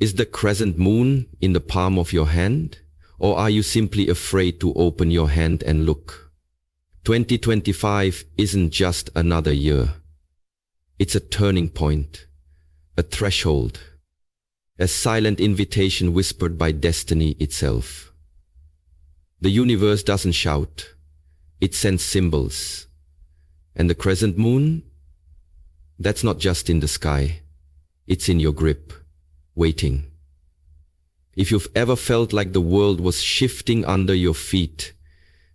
Is the crescent moon in the palm of your hand? Or are you simply afraid to open your hand and look? 2025 isn't just another year. It's a turning point, a threshold, a silent invitation whispered by destiny itself. The universe doesn't shout, it sends symbols. And the crescent moon? That's not just in the sky, it's in your grip, waiting. If you've ever felt like the world was shifting under your feet,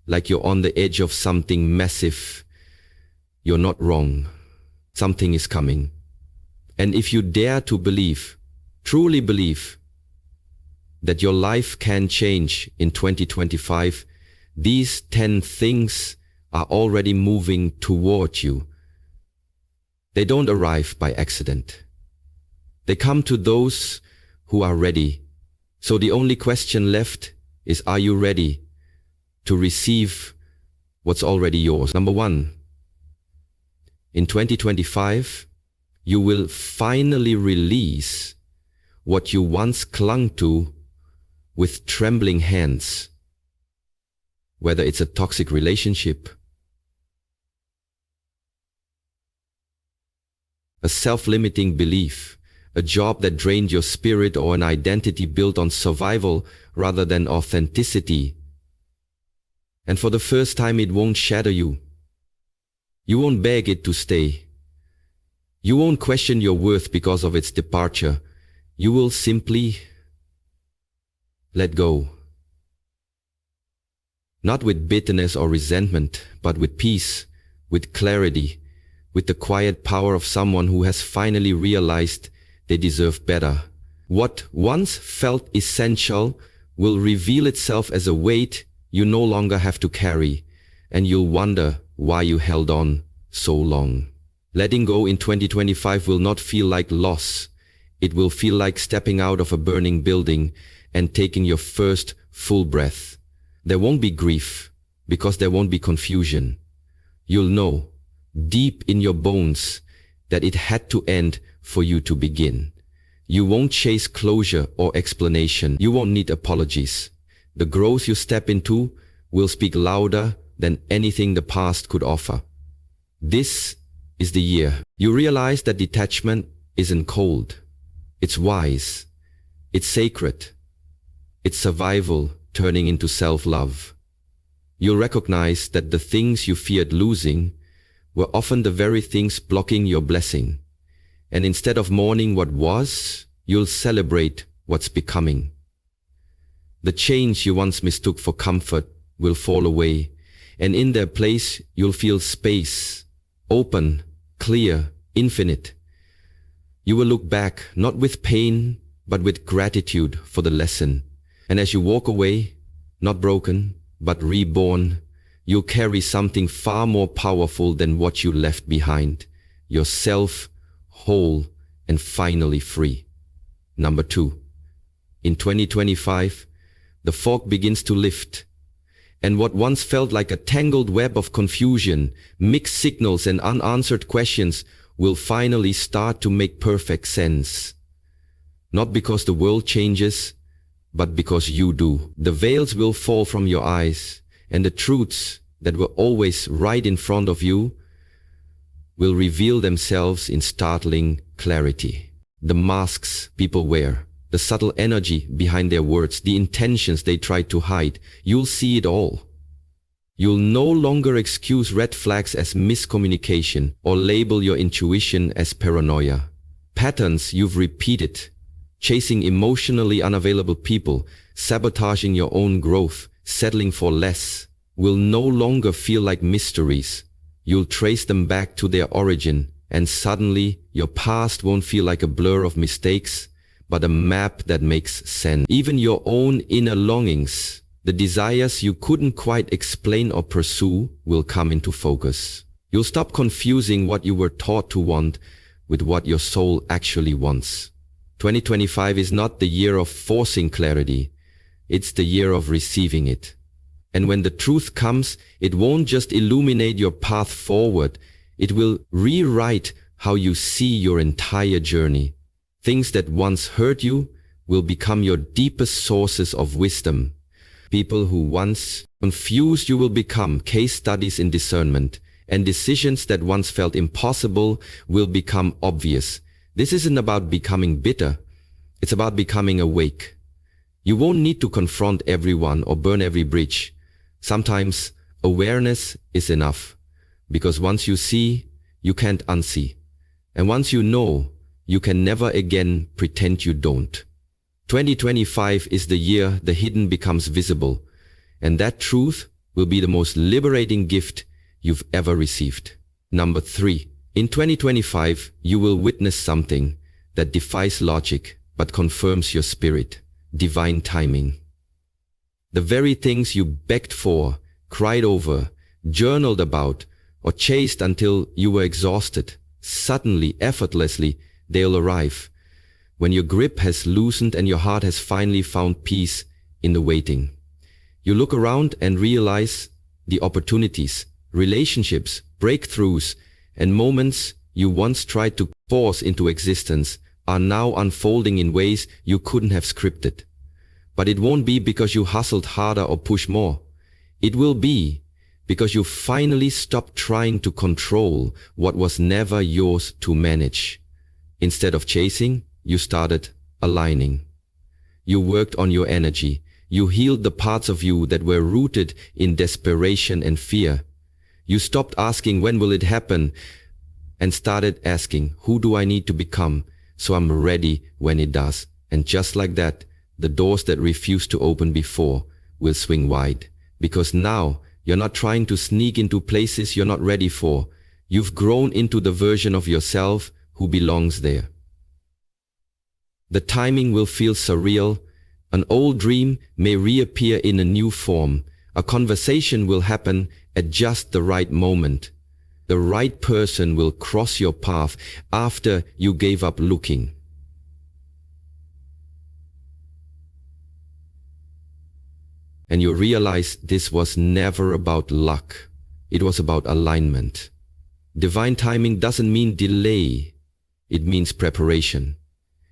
like you're on the edge of something massive, you're not wrong. Something is coming. And if you dare to believe, truly believe, that your life can change in 2025, these 10 things are already moving toward you. They don't arrive by accident. They come to those who are ready. So the only question left is, are you ready to receive what's already yours? Number 1, in 2025, you will finally release what you once clung to with trembling hands. Whether it's a toxic relationship, a self-limiting belief, a job that drained your spirit, or an identity built on survival rather than authenticity. And for the first time, it won't shatter you. You won't beg it to stay. You won't question your worth because of its departure. You will simply let go. Not with bitterness or resentment, but with peace, with clarity, with the quiet power of someone who has finally realized they deserve better. What once felt essential will reveal itself as a weight you no longer have to carry, and you'll wonder why you held on so long. Letting go in 2025 will not feel like loss. It will feel like stepping out of a burning building and taking your first full breath. There won't be grief, because there won't be confusion. You'll know, deep in your bones, that it had to end for you to begin. You won't chase closure or explanation. You won't need apologies. The growth you step into will speak louder than anything the past could offer. This is the year you realize that detachment isn't cold. It's wise. It's sacred. It's survival turning into self-love. You'll recognize that the things you feared losing were often the very things blocking your blessing. And instead of mourning what was, you'll celebrate what's becoming. The change you once mistook for comfort will fall away, and in their place you'll feel space, open, clear, infinite. You will look back not with pain, but with gratitude for the lesson. And as you walk away, not broken, but reborn, you'll carry something far more powerful than what you left behind. Yourself, whole, and finally free. Number 2, in 2025, the fog begins to lift, and what once felt like a tangled web of confusion, mixed signals, and unanswered questions will finally start to make perfect sense. Not because the world changes, but because you do. The veils will fall from your eyes, and the truths that were always right in front of you will reveal themselves in startling clarity. The masks people wear, the subtle energy behind their words, the intentions they try to hide, you'll see it all. You'll no longer excuse red flags as miscommunication or label your intuition as paranoia. Patterns you've repeated, chasing emotionally unavailable people, sabotaging your own growth, settling for less, will no longer feel like mysteries. You'll trace them back to their origin, and suddenly your past won't feel like a blur of mistakes, but a map that makes sense. Even your own inner longings, the desires you couldn't quite explain or pursue, will come into focus. You'll stop confusing what you were taught to want with what your soul actually wants. 2025 is not the year of forcing clarity, it's the year of receiving it. And when the truth comes, it won't just illuminate your path forward, it will rewrite how you see your entire journey. Things that once hurt you will become your deepest sources of wisdom. People who once confused you will become case studies in discernment, and decisions that once felt impossible will become obvious. This isn't about becoming bitter, it's about becoming awake. You won't need to confront everyone or burn every bridge. Sometimes awareness is enough, because once you see, you can't unsee. And once you know, you can never again pretend you don't. 2025 is the year the hidden becomes visible, and that truth will be the most liberating gift you've ever received. Number 3. In 2025, you will witness something that defies logic but confirms your spirit. Divine timing. The very things you begged for, cried over, journaled about, or chased until you were exhausted, suddenly, effortlessly, they'll arrive. When your grip has loosened and your heart has finally found peace in the waiting. You look around and realize the opportunities, relationships, breakthroughs, and moments you once tried to force into existence are now unfolding in ways you couldn't have scripted. But it won't be because you hustled harder or pushed more. It will be because you finally stopped trying to control what was never yours to manage. Instead of chasing, you started aligning. You worked on your energy. You healed the parts of you that were rooted in desperation and fear. You stopped asking when will it happen and started asking who do I need to become so I'm ready when it does. And just like that, the doors that refused to open before will swing wide. Because now you're not trying to sneak into places you're not ready for. You've grown into the version of yourself who belongs there. The timing will feel surreal. An old dream may reappear in a new form. A conversation will happen at just the right moment. The right person will cross your path after you gave up looking. And you realize this was never about luck. It was about alignment. Divine timing doesn't mean delay. It means preparation.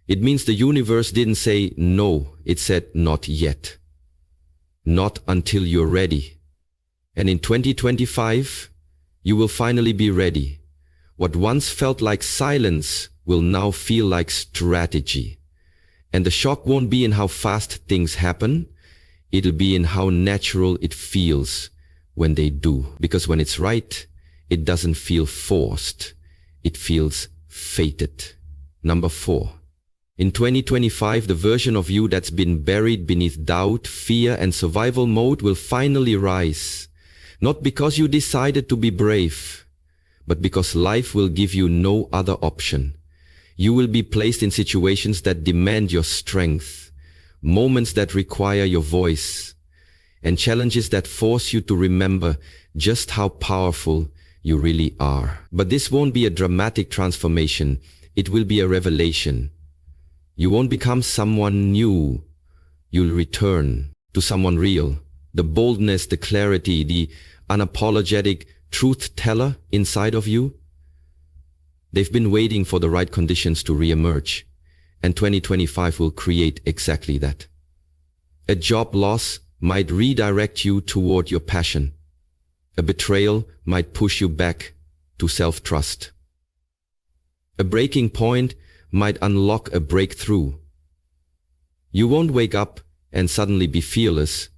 It means the universe didn't say no, it said not yet. Not until you're ready. And in 2025, you will finally be ready. What once felt like silence will now feel like strategy. And the shock won't be in how fast things happen. It'll be in how natural it feels when they do. Because when it's right, it doesn't feel forced. It feels fated. Number 4. In 2025, the version of you that's been buried beneath doubt, fear, and survival mode will finally rise. Not because you decided to be brave, but because life will give you no other option. You will be placed in situations that demand your strength, moments that require your voice, and challenges that force you to remember just how powerful you really are. But this won't be a dramatic transformation. It will be a revelation. You won't become someone new. You'll return to someone real. The boldness, the clarity, the unapologetic truth teller inside of you. They've been waiting for the right conditions to reemerge. And 2025 will create exactly that. A job loss might redirect you toward your passion. A betrayal might push you back to self-trust. A breaking point might unlock a breakthrough. You won't wake up and suddenly be fearless.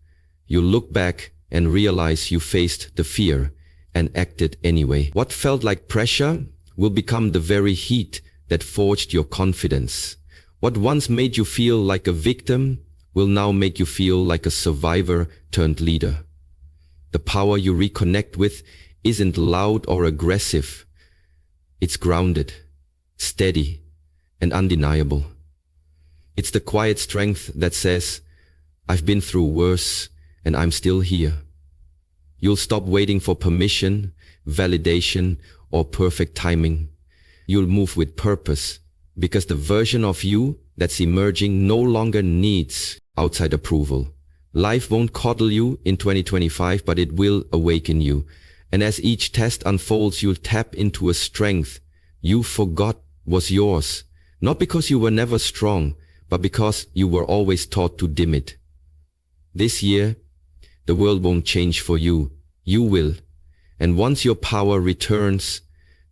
You'll look back and realize you faced the fear and acted anyway. What felt like pressure will become the very heat that forged your confidence. What once made you feel like a victim will now make you feel like a survivor turned leader. The power you reconnect with isn't loud or aggressive. It's grounded, steady, and undeniable. It's the quiet strength that says, I've been through worse and I'm still here. You'll stop waiting for permission, validation, or perfect timing. You'll move with purpose, because the version of you that's emerging no longer needs outside approval. Life won't coddle you in 2025, but it will awaken you. And as each test unfolds, you'll tap into a strength you forgot was yours. Not because you were never strong, but because you were always taught to dim it. This year, the world won't change for you. You will. And once your power returns,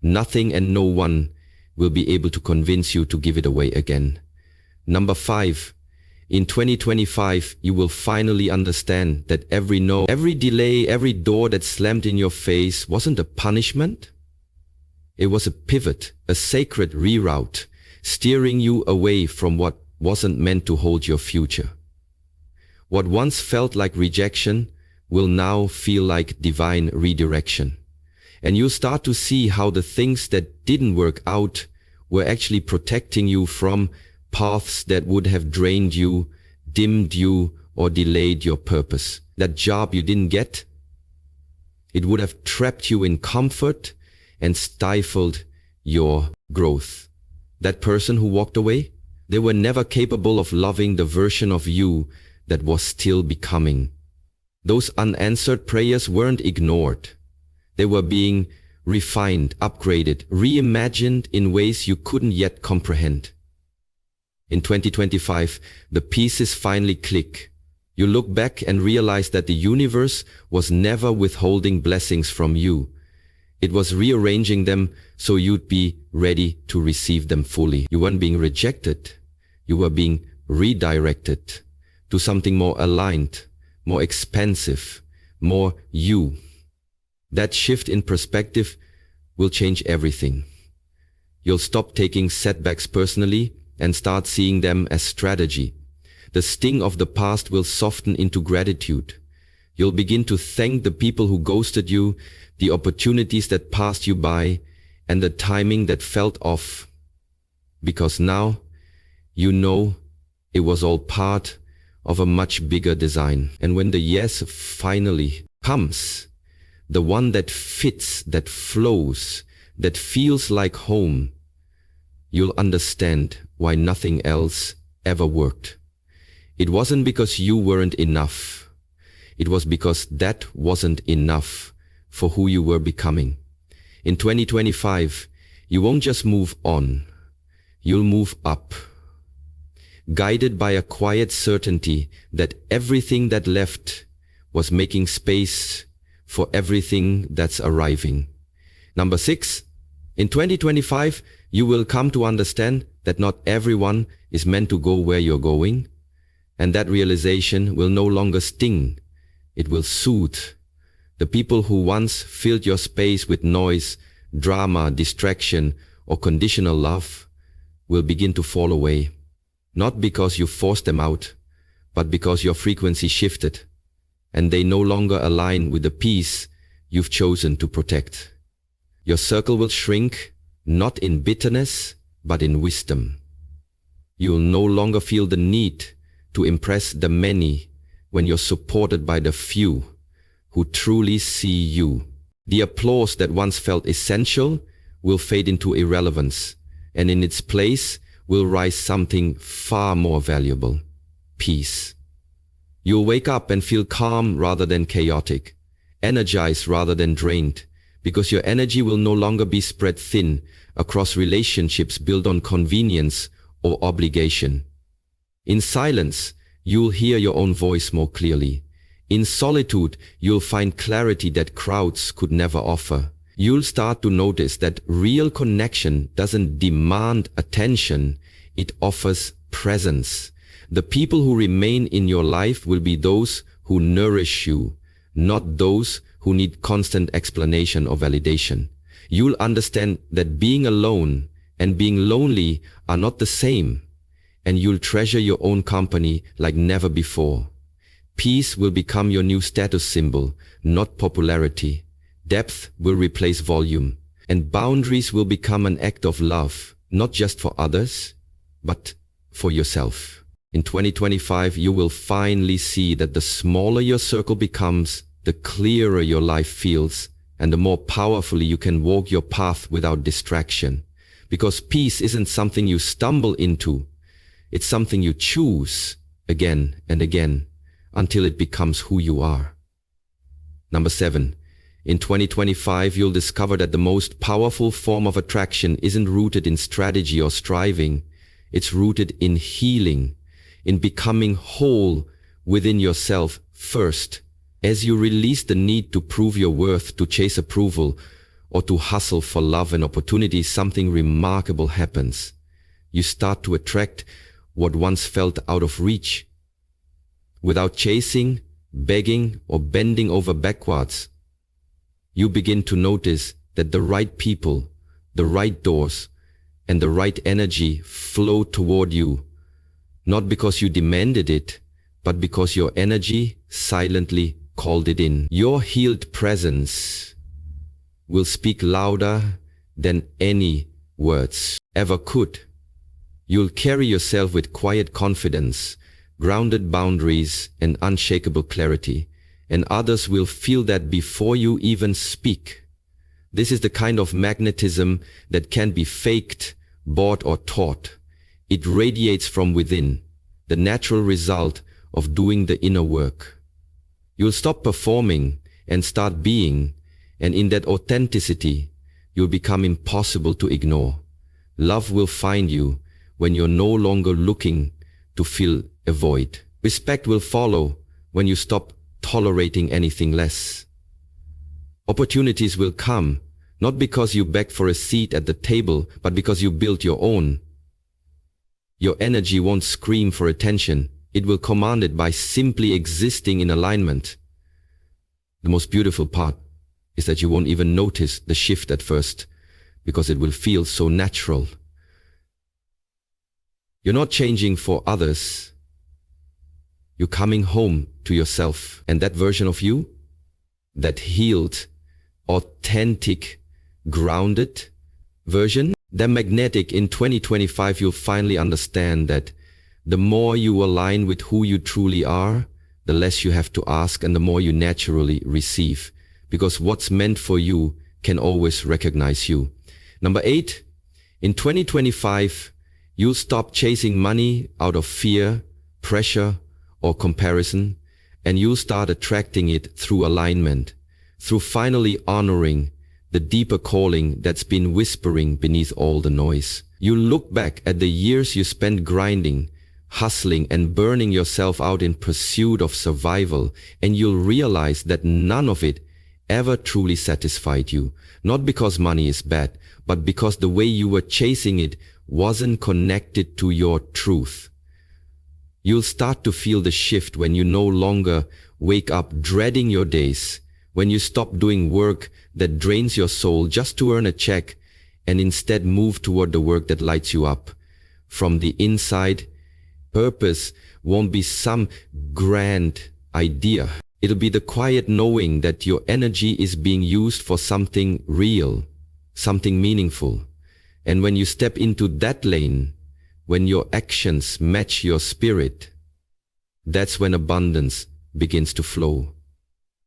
nothing and no one will be able to convince you to give it away again. Number 5. In 2025, you will finally understand that every no, every delay, every door that slammed in your face wasn't a punishment. It was a pivot, a sacred reroute, steering you away from what wasn't meant to hold your future. What once felt like rejection will now feel like divine redirection. And you'll start to see how the things that didn't work out were actually protecting you from paths that would have drained you, dimmed you, or delayed your purpose. That job you didn't get, it would have trapped you in comfort and stifled your growth. That person who walked away, they were never capable of loving the version of you that was still becoming. Those unanswered prayers weren't ignored. They were being refined, upgraded, reimagined in ways you couldn't yet comprehend. In 2025, the pieces finally click. You look back and realize that the universe was never withholding blessings from you. It was rearranging them so you'd be ready to receive them fully. You weren't being rejected. You were being redirected to something more aligned, more expansive, more you. That shift in perspective will change everything. You'll stop taking setbacks personally and start seeing them as strategy. The sting of the past will soften into gratitude. You'll begin to thank the people who ghosted you, the opportunities that passed you by, and the timing that felt off. Because now, you know it was all part of a much bigger design. And when the yes finally comes, the one that fits, that flows, that feels like home, you'll understand why nothing else ever worked. It wasn't because you weren't enough. It was because that wasn't enough for who you were becoming. In 2025, you won't just move on. You'll move up, guided by a quiet certainty that everything that left was making space for everything that's arriving. Number 6, in 2025, you will come to understand that not everyone is meant to go where you're going, and that realization will no longer sting. It will soothe. The people who once filled your space with noise, drama, distraction, or conditional love will begin to fall away. Not because you forced them out, but because your frequency shifted, and they no longer align with the peace you've chosen to protect. Your circle will shrink, not in bitterness, but in wisdom. You'll no longer feel the need to impress the many when you're supported by the few who truly see you. The applause that once felt essential will fade into irrelevance, and in its place will rise something far more valuable: peace. You'll wake up and feel calm rather than chaotic, energized rather than drained, because your energy will no longer be spread thin across relationships built on convenience or obligation. In silence, you'll hear your own voice more clearly. In solitude, you'll find clarity that crowds could never offer. You'll start to notice that real connection doesn't demand attention, it offers presence. The people who remain in your life will be those who nourish you, not those who need constant explanation or validation. You'll understand that being alone and being lonely are not the same, and you'll treasure your own company like never before. Peace will become your new status symbol, not popularity. Depth will replace volume, and boundaries will become an act of love, not just for others, but for yourself. In 2025, you will finally see that the smaller your circle becomes, the clearer your life feels, and the more powerfully you can walk your path without distraction. Because peace isn't something you stumble into, it's something you choose again and again until it becomes who you are. Number 7. In 2025, you'll discover that the most powerful form of attraction isn't rooted in strategy or striving. It's rooted in healing, in becoming whole within yourself first. As you release the need to prove your worth, to chase approval, or to hustle for love and opportunity, something remarkable happens. You start to attract what once felt out of reach. Without chasing, begging, or bending over backwards, you begin to notice that the right people, the right doors, and the right energy flow toward you, not because you demanded it, but because your energy silently called it in. Your healed presence will speak louder than any words ever could. You'll carry yourself with quiet confidence, grounded boundaries, and unshakable clarity, and others will feel that before you even speak. This is the kind of magnetism that can't be faked, bought, or taught. It radiates from within, the natural result of doing the inner work. You'll stop performing and start being, and in that authenticity, you'll become impossible to ignore. Love will find you when you're no longer looking to fill a void. Respect will follow when you stop tolerating anything less. Opportunities will come, not because you begged for a seat at the table, but because you built your own. Your energy won't scream for attention. It will command it by simply existing in alignment. The most beautiful part is that you won't even notice the shift at first, because it will feel so natural. You're not changing for others. You're coming home to yourself, and that version of you, that healed, authentic, grounded version, the magnetic. In 2025, you'll finally understand that the more you align with who you truly are, the less you have to ask and the more you naturally receive, because what's meant for you can always recognize you. Number 8, in 2025, you'll stop chasing money out of fear, pressure, or comparison, and you'll start attracting it through alignment, through finally honoring the deeper calling that's been whispering beneath all the noise. You'll look back at the years you spent grinding, hustling, and burning yourself out in pursuit of survival, and you'll realize that none of it ever truly satisfied you. Not because money is bad, but because the way you were chasing it wasn't connected to your truth. You'll start to feel the shift when you no longer wake up dreading your days, when you stop doing work that drains your soul just to earn a check, and instead move toward the work that lights you up. From the inside, purpose won't be some grand idea. It'll be the quiet knowing that your energy is being used for something real, something meaningful. And when you step into that lane, when your actions match your spirit, that's when abundance begins to flow.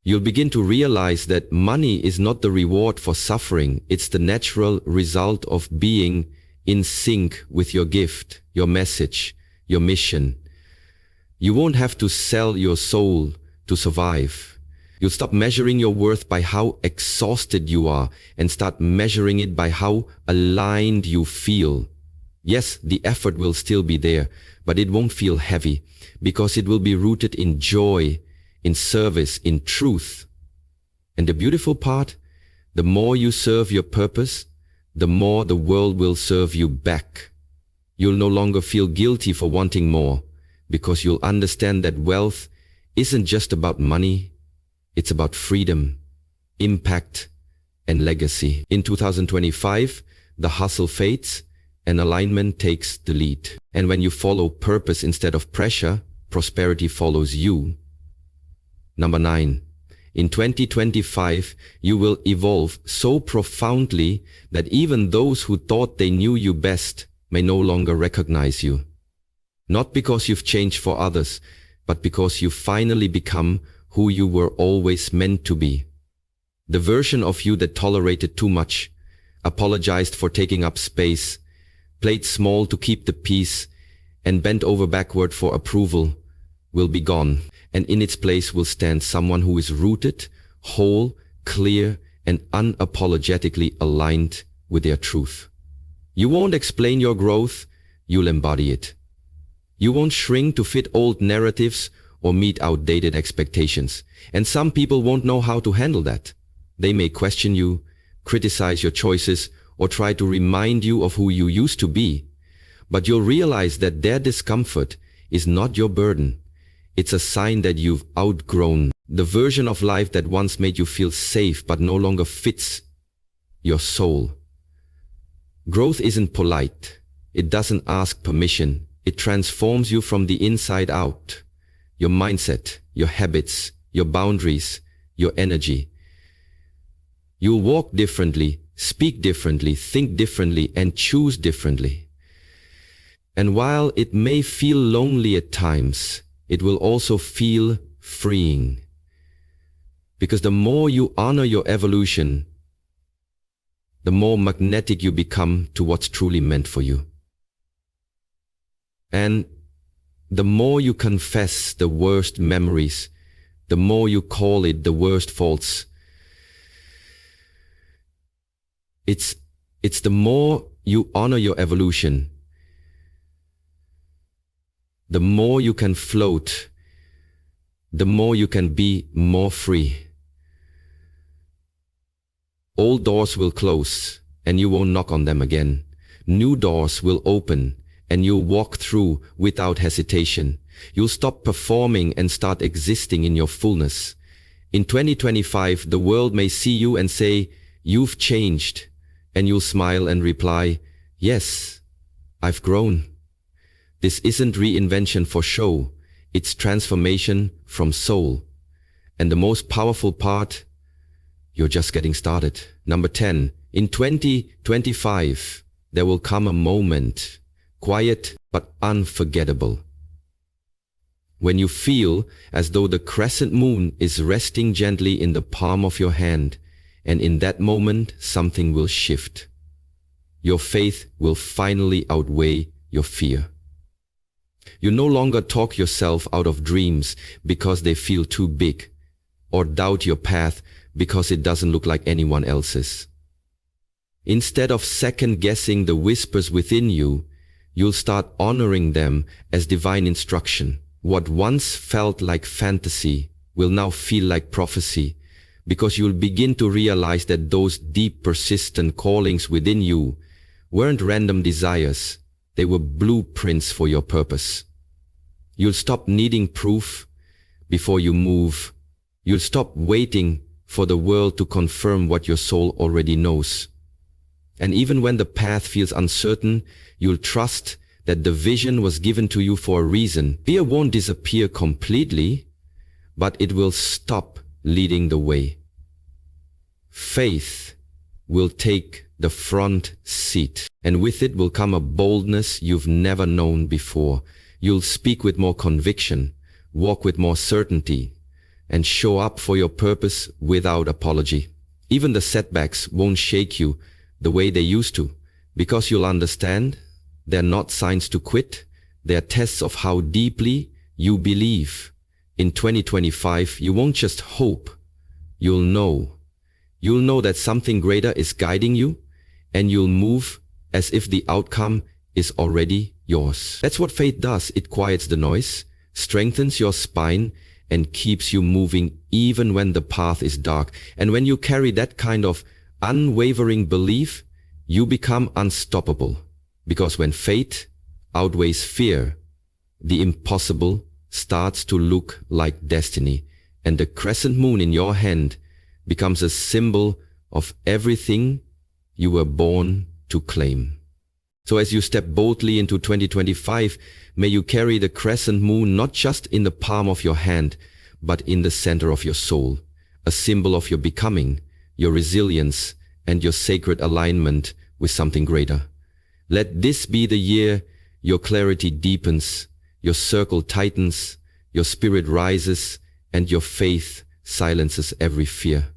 You'll begin to realize that money is not the reward for suffering. It's the natural result of being in sync with your gift, your message, your mission. You won't have to sell your soul to survive. You'll stop measuring your worth by how exhausted you are and start measuring it by how aligned you feel. Yes, the effort will still be there, but it won't feel heavy because it will be rooted in joy, in service, in truth. And the beautiful part, the more you serve your purpose, the more the world will serve you back. You'll no longer feel guilty for wanting more because you'll understand that wealth isn't just about money. It's about freedom, impact, and legacy. In 2025, the hustle fades and alignment takes the lead. And when you follow purpose instead of pressure, prosperity follows you. Number 9, in 2025, you will evolve so profoundly that even those who thought they knew you best may no longer recognize you. Not because you've changed for others, but because you finally become who you were always meant to be. The version of you that tolerated too much, apologized for taking up space, played small to keep the peace, and bent over backward for approval will be gone, and in its place will stand someone who is rooted, whole, clear, and unapologetically aligned with their truth. You won't explain your growth, you'll embody it. You won't shrink to fit old narratives or meet outdated expectations. And some people won't know how to handle that. They may question you, criticize your choices, or try to remind you of who you used to be. But you'll realize that their discomfort is not your burden. It's a sign that you've outgrown the version of life that once made you feel safe but no longer fits your soul. Growth isn't polite. It doesn't ask permission. It transforms you from the inside out. Your mindset, your habits, your boundaries, your energy. You'll walk differently, speak differently, think differently, and choose differently. And while it may feel lonely at times, it will also feel freeing. Because the more you honor your evolution, the more magnetic you become to what's truly meant for you. And the more you confess the worst memories, the more you call it the worst faults. It's the more you honor your evolution, the more you can float, the more you can be more free. Old doors will close and you won't knock on them again. New doors will open and you'll walk through without hesitation. You'll stop performing and start existing in your fullness. In 2025, the world may see you and say, "You've changed." And you'll smile and reply, "Yes, I've grown." This isn't reinvention for show. It's transformation from soul. And the most powerful part, you're just getting started. Number 10, in 2025, there will come a moment, quiet but unforgettable, when you feel as though the crescent moon is resting gently in the palm of your hand, and in that moment, something will shift. Your faith will finally outweigh your fear. You no longer talk yourself out of dreams because they feel too big, or doubt your path because it doesn't look like anyone else's. Instead of second-guessing the whispers within you, you'll start honoring them as divine instruction. What once felt like fantasy will now feel like prophecy, because you'll begin to realize that those deep, persistent callings within you weren't random desires. They were blueprints for your purpose. You'll stop needing proof before you move. You'll stop waiting for the world to confirm what your soul already knows. And even when the path feels uncertain, you'll trust that the vision was given to you for a reason. Fear won't disappear completely, but it will stop leading the way. Faith will take the front seat, and with it will come a boldness you've never known before. You'll speak with more conviction, walk with more certainty, and show up for your purpose without apology. Even the setbacks won't shake you the way they used to, because you'll understand they're not signs to quit. They're tests of how deeply you believe. In 2025, you won't just hope. You'll know. You'll know that something greater is guiding you, and you'll move as if the outcome is already yours. That's what faith does. It quiets the noise, strengthens your spine, and keeps you moving even when the path is dark. And when you carry that kind of unwavering belief, you become unstoppable. Because when faith outweighs fear, the impossible starts to look like destiny, and the crescent moon in your hand becomes a symbol of everything you were born to claim. So as you step boldly into 2025, may you carry the crescent moon not just in the palm of your hand, but in the center of your soul, a symbol of your becoming, your resilience, and your sacred alignment with something greater. Let this be the year your clarity deepens, your circle tightens, your spirit rises, and your faith silences every fear.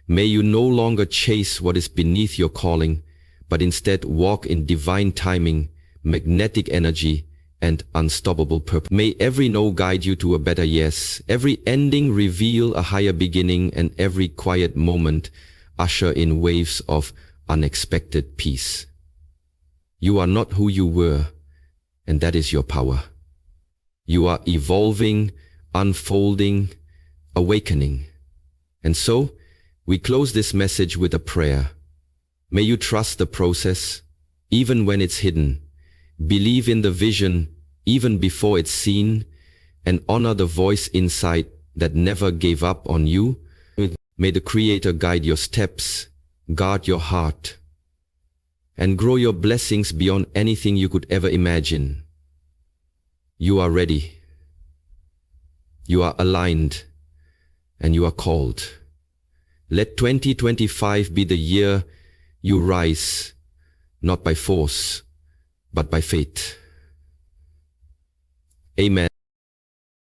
May you no longer chase what is beneath your calling, but instead walk in divine timing, magnetic energy, and unstoppable purpose. May every no guide you to a better yes, every ending reveal a higher beginning, and every quiet moment usher in waves of unexpected peace. You are not who you were. and that is your power. You are evolving, unfolding, awakening. And so, we close this message with a prayer. May you trust the process, even when it's hidden. Believe in the vision, even before it's seen, and honor the voice inside that never gave up on you. May the Creator guide your steps, guard your heart, and grow your blessings beyond anything you could ever imagine. You are ready. You are aligned, and you are called. Let 2025 be the year you rise, not by force, but by faith. Amen.